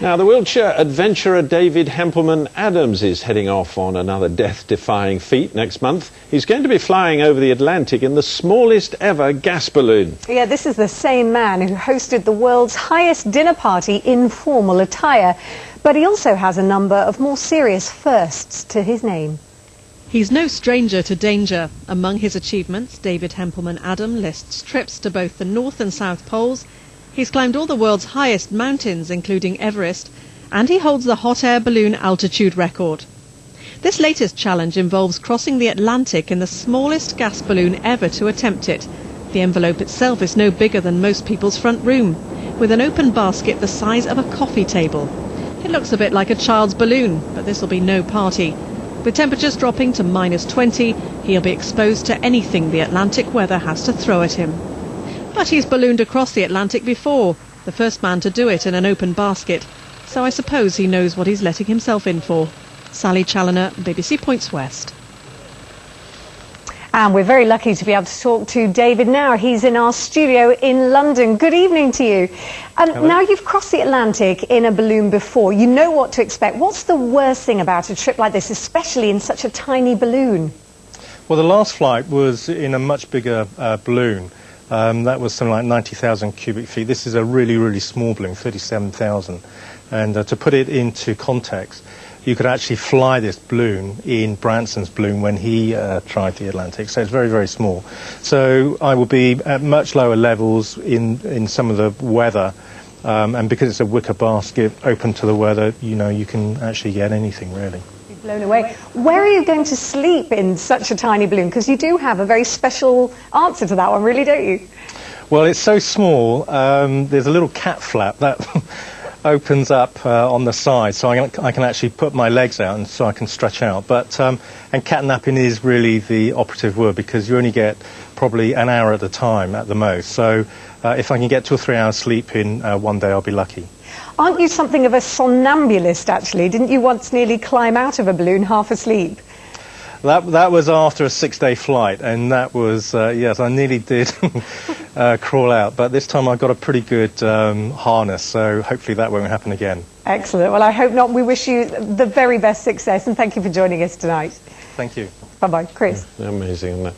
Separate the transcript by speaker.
Speaker 1: Now, the Wiltshire adventurer David Hempleman-Adams is heading off on another death-defying feat next month. He's going to be flying over the Atlantic in the smallest ever gas balloon.
Speaker 2: Yeah, this is the same man who hosted the world's highest dinner party in formal attire. But he also has a number of more serious firsts to his name.
Speaker 3: He's no stranger to danger. Among his achievements, David Hempleman-Adams lists trips to both the North and South Poles. He's climbed all the world's highest mountains, including Everest, and he holds the hot air balloon altitude record. This latest challenge involves crossing the Atlantic in the smallest gas balloon ever to attempt it. The envelope itself is no bigger than most people's front room, with an open basket the size of a coffee table. It looks a bit like a child's balloon, but this will be no party. With temperatures dropping to -20, he'll be exposed to anything the Atlantic weather has to throw at him. But he's ballooned across the Atlantic before, the first man to do it in an open basket, so I suppose he knows what he's letting himself in for. Sally Challoner, BBC Points West.
Speaker 2: And we're very lucky to be able to talk to David now. He's in our studio in London. Good evening to you. Now, you've crossed the Atlantic in a balloon before. You know what to expect. What's the worst thing about a trip like this, especially in such a tiny balloon?
Speaker 4: Well, the last flight was in a much bigger balloon. That was something like 90,000 cubic feet. This is a really, really small balloon, 37,000. And to put it into context, you could actually fly this balloon in Branson's balloon when he tried the Atlantic. So it's very, very small. So I will be at much lower levels in some of the weather. And because it's a wicker basket open to the weather, you know, you can actually get anything, really.
Speaker 2: Blown away. Where are you going to sleep in such a tiny balloon? Because you do have a very special answer to that one, really, don't you?
Speaker 4: Well, it's so small. There's a little cat flap that opens up on the side, so I can actually put my legs out and so I can stretch out. But and catnapping is really the operative word, because you only get probably an hour at a time at the most. So if I can get 2 or 3 hours sleep in one day, I'll be lucky.
Speaker 2: Aren't you something of a somnambulist, actually? Didn't you once nearly climb out of a balloon half asleep?
Speaker 4: That was after a 6-day flight, and that was, yes, I nearly did crawl out. But this time I got a pretty good harness, so hopefully that won't happen again.
Speaker 2: Excellent. Well, I hope not. We wish you the very best success, and thank you for joining us tonight.
Speaker 4: Thank you.
Speaker 2: Bye-bye. Chris.
Speaker 1: Amazing, isn't it?